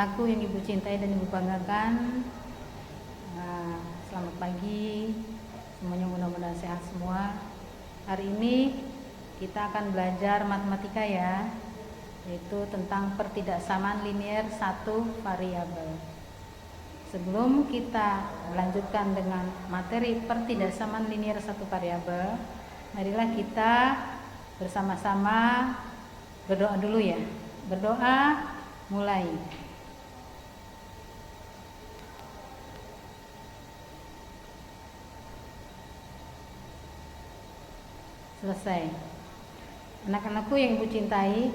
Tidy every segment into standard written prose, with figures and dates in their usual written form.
Anak-anakku yang Ibu cintai dan Ibu banggakan, selamat pagi, semuanya mudah-mudahan sehat semua. Hari ini kita akan belajar matematika ya, yaitu tentang pertidaksamaan linier satu variabel. Sebelum kita melanjutkan dengan materi pertidaksamaan linier satu variabel, marilah kita bersama-sama berdoa dulu ya. Berdoa, mulai. Selesai. Anak-anakku yang Ibu cintai,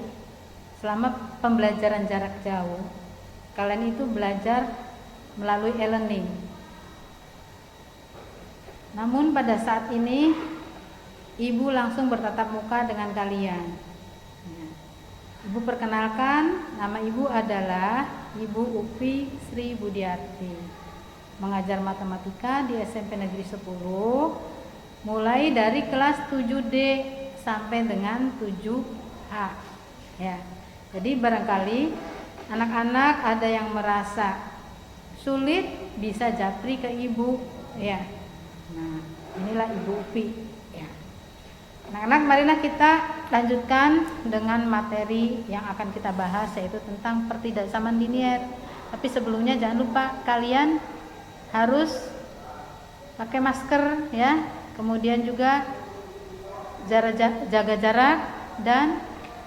selama pembelajaran jarak jauh, kalian itu belajar melalui e-learning. Namun pada saat ini Ibu langsung bertatap muka dengan kalian. Ibu perkenalkan, nama Ibu adalah Ibu Upi Sri Budiarti, mengajar matematika di SMP Negeri 10, mulai dari kelas 7D sampai dengan 7H ya. Jadi barangkali anak-anak ada yang merasa sulit, bisa japri ke Ibu ya. Nah, inilah Ibu Upi ya. Anak-anak, marilah kita lanjutkan dengan materi yang akan kita bahas, yaitu tentang pertidaksamaan linier. Tapi sebelumnya jangan lupa kalian harus pakai masker ya. Kemudian juga jaga jarak, dan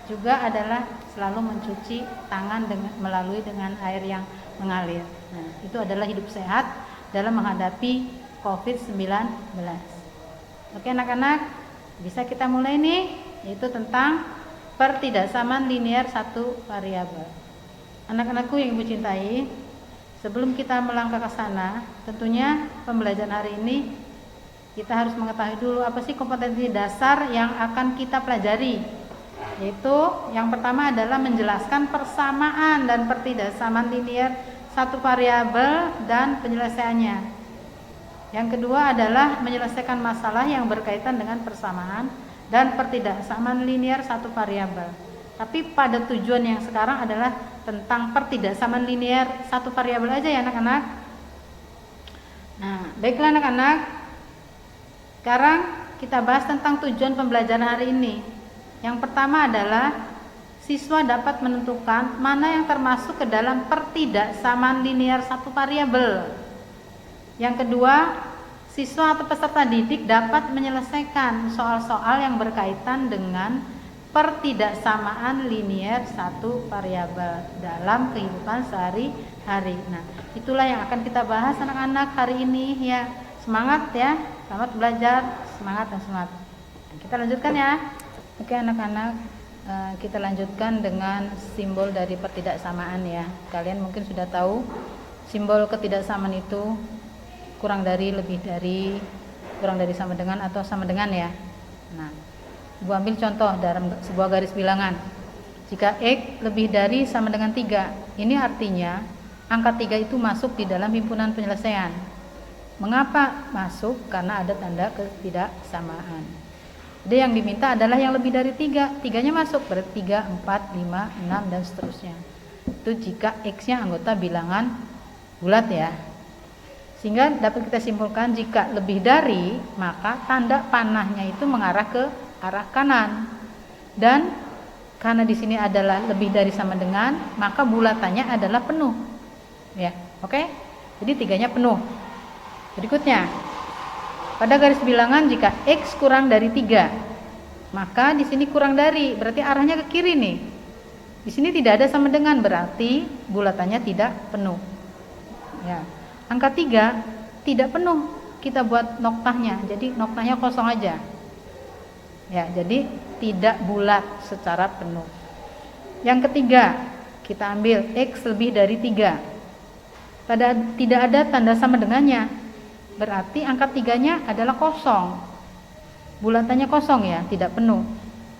juga adalah selalu mencuci tangan melalui dengan air yang mengalir. Nah, itu adalah hidup sehat dalam menghadapi COVID-19. Oke anak-anak, bisa kita mulai nih, yaitu tentang pertidaksamaan linier satu variabel. Anak-anakku yang Ibu cintai, sebelum kita melangkah ke sana, tentunya pembelajaran hari ini kita harus mengetahui dulu apa sih kompetensi dasar yang akan kita pelajari. Yaitu yang pertama adalah menjelaskan persamaan dan pertidaksamaan linier satu variabel dan penyelesaiannya. Yang kedua adalah menyelesaikan masalah yang berkaitan dengan persamaan dan pertidaksamaan linier satu variabel. Tapi pada tujuan yang sekarang adalah tentang pertidaksamaan linier satu variabel aja ya anak-anak. Nah, baiklah anak-anak. Sekarang kita bahas tentang tujuan pembelajaran hari ini. Yang pertama adalah siswa dapat menentukan mana yang termasuk ke dalam pertidaksamaan linier satu variabel. Yang kedua, siswa atau peserta didik dapat menyelesaikan soal-soal yang berkaitan dengan pertidaksamaan linier satu variabel dalam kehidupan sehari-hari. Nah, itulah yang akan kita bahas anak-anak hari ini ya. Semangat ya, selamat belajar, semangat dan semangat. Kita lanjutkan ya. Oke anak-anak, kita lanjutkan dengan simbol dari pertidaksamaan ya. Kalian mungkin sudah tahu simbol ketidaksamaan itu kurang dari, lebih dari, kurang dari, sama dengan, atau sama dengan ya. Nah, Ibu ambil contoh dalam sebuah garis bilangan. Jika X lebih dari sama dengan 3, ini artinya angka 3 itu masuk di dalam himpunan penyelesaian. Mengapa masuk? Karena ada tanda ketidaksamaan. Jadi yang diminta adalah yang lebih dari 3. 3-nya masuk, berarti 3, 4, 5, 6 dan seterusnya. Itu jika X-nya anggota bilangan bulat ya. Sehingga dapat kita simpulkan jika lebih dari, maka tanda panahnya itu mengarah ke arah kanan. Dan karena di sini adalah lebih dari sama dengan, maka bulatannya adalah penuh. Ya, oke? Jadi 3-nya penuh. Berikutnya, pada garis bilangan jika X kurang dari 3, maka di sini kurang dari, berarti arahnya ke kiri nih. Di sini tidak ada sama dengan, berarti bulatannya tidak penuh. Ya, angka 3 tidak penuh, kita buat noktahnya, jadi noktahnya kosong aja. Ya, jadi tidak bulat secara penuh. Yang ketiga, kita ambil X lebih dari 3. Tidak ada tanda sama dengannya. Berarti angka 3-nya adalah kosong. Bulatannya kosong ya, tidak penuh.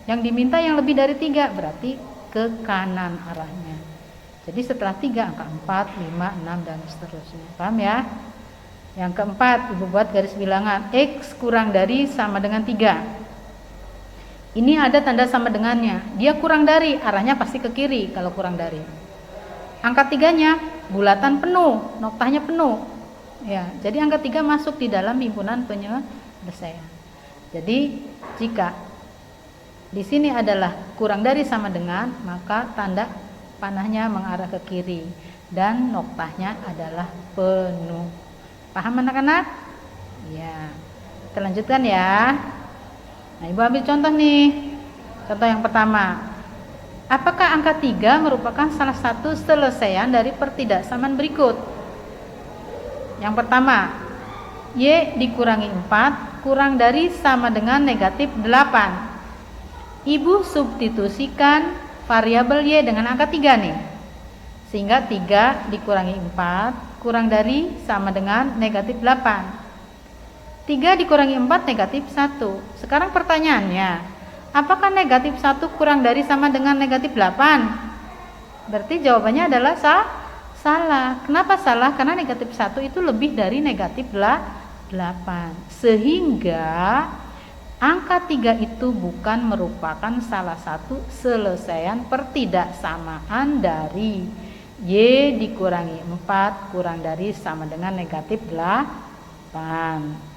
Yang diminta yang lebih dari 3, berarti ke kanan arahnya. Jadi setelah 3, angka 4, 5, 6 dan seterusnya. Paham ya? Yang keempat, Ibu buat garis bilangan. X kurang dari sama dengan 3. Ini ada tanda sama dengannya. Dia kurang dari, arahnya pasti ke kiri kalau kurang dari. Angka 3-nya bulatan penuh, noktahnya penuh. Ya, jadi angka 3 masuk di dalam himpunan penyelesaian. Jadi jika di sini adalah kurang dari sama dengan, maka tanda panahnya mengarah ke kiri dan noktahnya adalah penuh. Paham anak-anak? Ya. Kita lanjutkan ya. Nah, Ibu ambil contoh nih. Contoh yang pertama. Apakah angka 3 merupakan salah satu selesaian dari pertidaksamaan berikut? Yang pertama, Y dikurangi 4 kurang dari sama dengan negatif 8. Ibu substitusikan variabel Y dengan angka 3 nih. Sehingga 3 dikurangi 4 kurang dari sama dengan negatif 8. 3 dikurangi 4 negatif 1. Sekarang pertanyaannya, apakah negatif 1 kurang dari sama dengan negatif 8? Berarti jawabannya adalah salah. Kenapa salah? Karena negatif 1 itu lebih dari negatif 8. Sehingga angka 3 itu bukan merupakan salah satu selesaian pertidaksamaan dari Y dikurangi 4 kurang dari sama dengan negatif 8.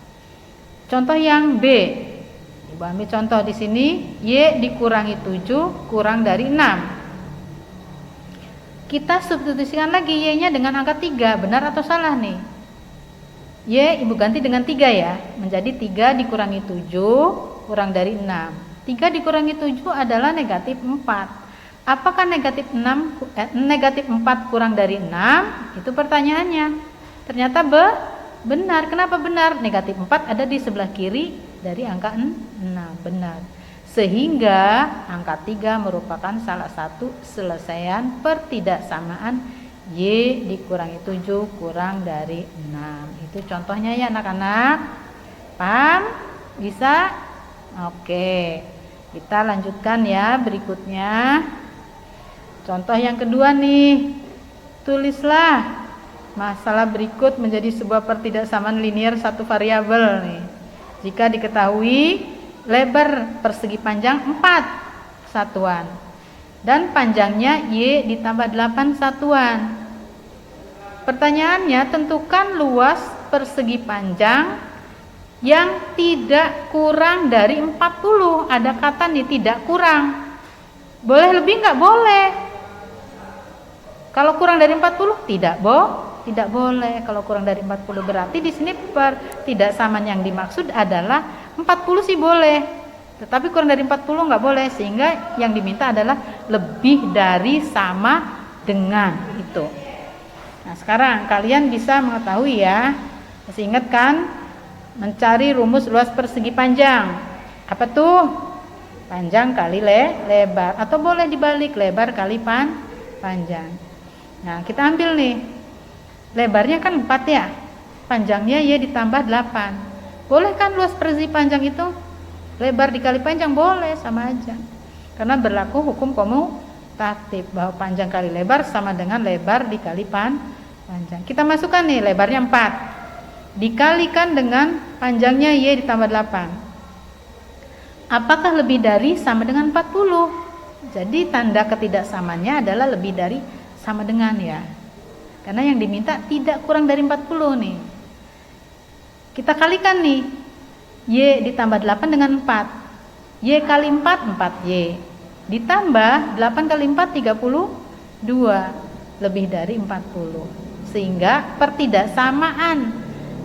Contoh yang B. Ibu ambil contoh di sini, Y dikurangi 7 kurang dari 6. Kita substitusikan lagi Y-nya dengan angka 3, benar atau salah nih? Y Ibu ganti dengan 3 ya, menjadi 3 dikurangi 7 kurang dari 6. 3 dikurangi 7 adalah negatif 4. Apakah negatif 4 kurang dari 6? Itu pertanyaannya. Ternyata benar. Kenapa benar? Negatif 4 ada di sebelah kiri dari angka 6. Benar. Sehingga angka 3 merupakan salah satu selesaian pertidaksamaan Y dikurangi 7 kurang dari 6. Itu contohnya ya anak-anak. Paham? Bisa? Oke. Kita lanjutkan ya berikutnya. Contoh yang kedua nih. Tulislah masalah berikut menjadi sebuah pertidaksamaan linear satu variabel nih. Jika diketahui lebar persegi panjang 4 satuan dan panjangnya Y ditambah 8 satuan. Pertanyaannya, tentukan luas persegi panjang yang tidak kurang dari 40. Ada kata nih tidak kurang. Boleh lebih nggak? Boleh. Kalau kurang dari 40 tidak boleh. Kalau kurang dari 40 berarti di sini pertidaksamaan yang dimaksud adalah 40 sih boleh. Tetapi kurang dari 40 nggak boleh, sehingga yang diminta adalah lebih dari sama dengan itu. Nah, sekarang kalian bisa mengetahui ya, masih ingat kan, mencari rumus luas persegi panjang. Apa tuh? Panjang kali lebar, atau boleh dibalik, lebar kali panjang. Nah, kita ambil nih, lebarnya kan 4 ya, panjangnya Y ditambah 8. Boleh kan luas persegi panjang itu? Lebar dikali panjang boleh, sama aja. Karena berlaku hukum komutatif bahwa panjang kali lebar sama dengan lebar dikali panjang. Kita masukkan nih lebarnya 4 dikalikan dengan panjangnya Y ditambah 8. Apakah lebih dari sama dengan 40? Jadi tanda ketidaksamaannya adalah lebih dari sama dengan ya. Karena yang diminta tidak kurang dari 40 nih. Kita kalikan nih. Y ditambah 8 dengan 4. Y kali 4, 4Y. Ditambah 8 kali 4, 32. Lebih dari 40. Sehingga pertidaksamaan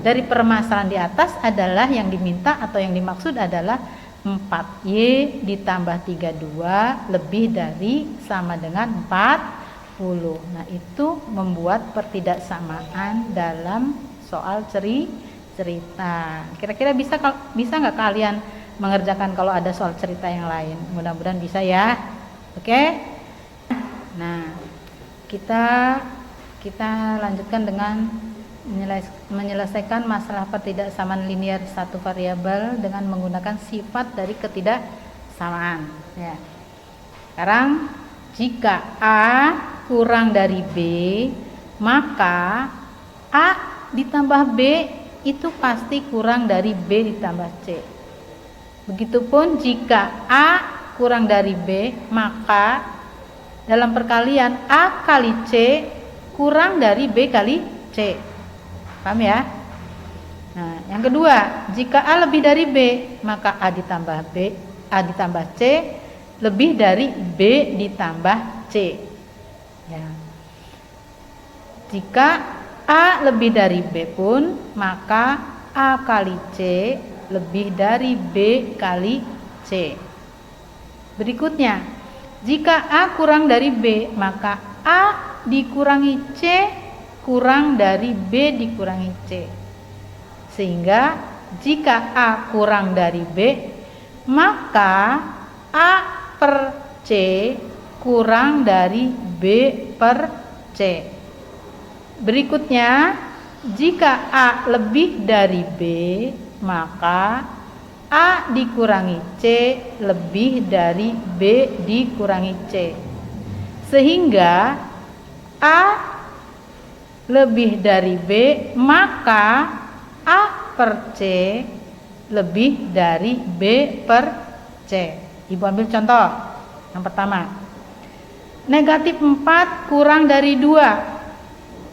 dari permasalahan di atas adalah yang diminta atau yang dimaksud adalah 4Y ditambah 32 lebih dari sama dengan 40. Nah, itu membuat pertidaksamaan dalam soal cerita. Kira-kira bisa nggak kalian mengerjakan kalau ada soal cerita yang lain? Mudah-mudahan bisa ya. Oke? Nah, kita lanjutkan dengan menyelesaikan masalah pertidaksamaan linear satu variabel dengan menggunakan sifat dari ketidaksamaan ya. Sekarang jika A kurang dari B, maka A ditambah B itu pasti kurang dari B ditambah C. Begitupun jika A kurang dari B, maka dalam perkalian A kali C kurang dari B kali C. Paham ya? Nah, yang kedua, jika A lebih dari B, maka A ditambah C lebih dari B ditambah C. Ya. Jika A lebih dari B pun, maka A kali C lebih dari B kali C. Berikutnya, jika A kurang dari B, maka A dikurangi C kurang dari B dikurangi C. Sehingga jika A kurang dari B, maka A per C kurang dari B per C. Berikutnya, jika A lebih dari B, maka A dikurangi C lebih dari B dikurangi C. Sehingga A lebih dari B, maka A per C lebih dari B per C. Ibu ambil contoh yang pertama. Negatif 4 kurang dari 2.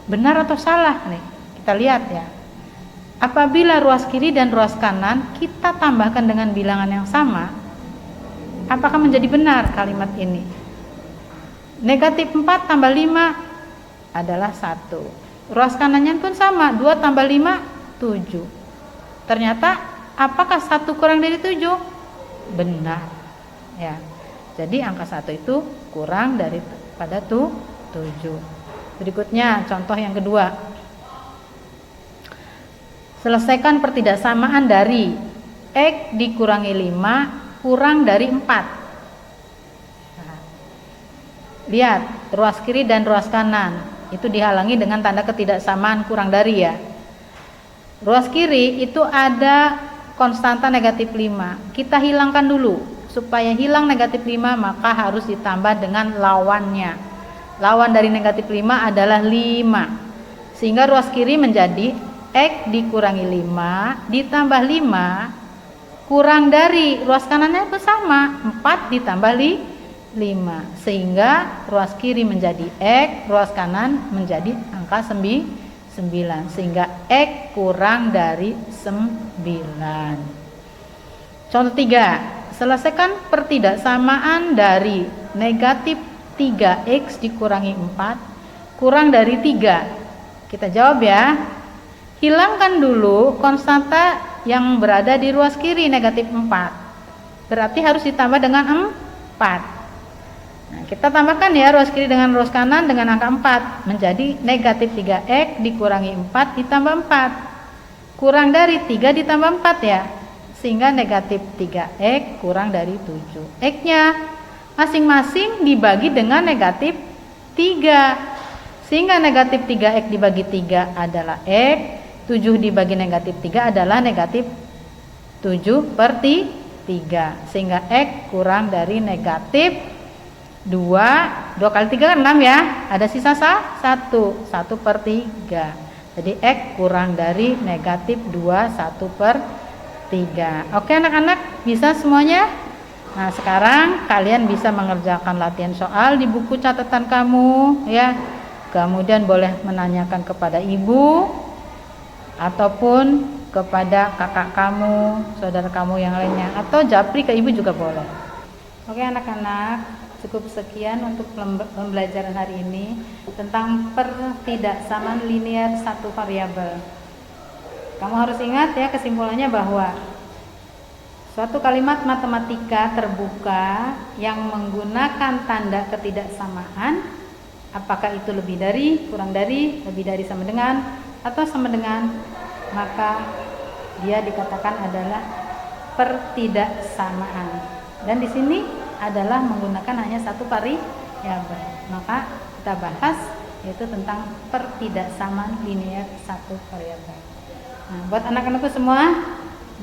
Benar atau salah nih? Kita lihat ya. Apabila ruas kiri dan ruas kanan kita tambahkan dengan bilangan yang sama, apakah menjadi benar kalimat ini? Negatif 4 tambah 5 adalah 1. Ruas kanannya pun sama, 2 tambah 5, 7. Ternyata apakah 1 kurang dari 7? Benar. Ya. Jadi angka 1 itu kurang daripada 7. Berikutnya contoh yang kedua. Selesaikan pertidaksamaan dari X dikurangi 5 kurang dari 4. Nah, lihat, ruas kiri dan ruas kanan itu dihalangi dengan tanda ketidaksamaan kurang dari ya. Ruas kiri itu ada konstanta negatif 5. Kita hilangkan dulu. Supaya hilang negatif 5 maka harus ditambah dengan lawannya. Lawan dari negatif 5 adalah 5. Sehingga ruas kiri menjadi X dikurangi 5 ditambah 5 kurang dari ruas kanannya itu sama, 4 ditambah 5. Sehingga ruas kiri menjadi X, ruas kanan menjadi angka 9. Sehingga X kurang dari 9. Contoh 3. Selesaikan pertidaksamaan dari negatif 3X dikurangi 4 kurang dari 3. Kita jawab ya. Hilangkan dulu konstanta yang berada di ruas kiri negatif 4. Berarti harus ditambah dengan 4. Nah, kita tambahkan ya ruas kiri dengan ruas kanan dengan angka 4. Menjadi negatif 3X dikurangi 4 ditambah 4. Kurang dari 3 ditambah 4 ya. Sehingga negatif 3X kurang dari 7. X-nya masing-masing dibagi dengan negatif 3. Sehingga negatif 3X dibagi 3 adalah X. 7 dibagi negatif 3 adalah negatif 7 per 3. Sehingga X kurang dari negatif 2. 2 kali 3 kan 6 ya. Ada sisa 1. 1 per 3. Jadi X kurang dari negatif 2. 1 per 3. Oke anak-anak, bisa semuanya? Nah sekarang kalian bisa mengerjakan latihan soal di buku catatan kamu ya. Kemudian boleh menanyakan kepada ibu ataupun kepada kakak kamu, saudara kamu yang lainnya, atau japri ke ibu juga boleh. Oke anak-anak, cukup sekian untuk pembelajaran hari ini tentang pertidaksamaan linear satu variabel. Kamu harus ingat ya kesimpulannya bahwa suatu kalimat matematika terbuka yang menggunakan tanda ketidaksamaan, apakah itu lebih dari, kurang dari, lebih dari sama dengan, atau sama dengan, maka dia dikatakan adalah pertidaksamaan. Dan di sini adalah menggunakan hanya satu variabel. Maka kita bahas yaitu tentang pertidaksamaan linear satu variabel. Nah, buat anak-anakku semua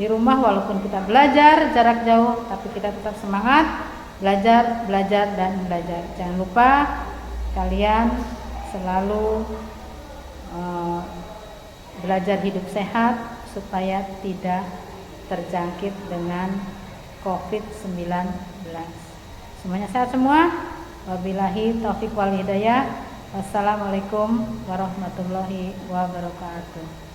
di rumah, walaupun kita belajar jarak jauh, tapi kita tetap semangat belajar, dan belajar. Jangan lupa kalian selalu belajar hidup sehat supaya tidak terjangkit dengan COVID-19. Semuanya sehat semua. Wabillahi taufiq wal hidayah. Wassalamualaikum warahmatullahi wabarakatuh.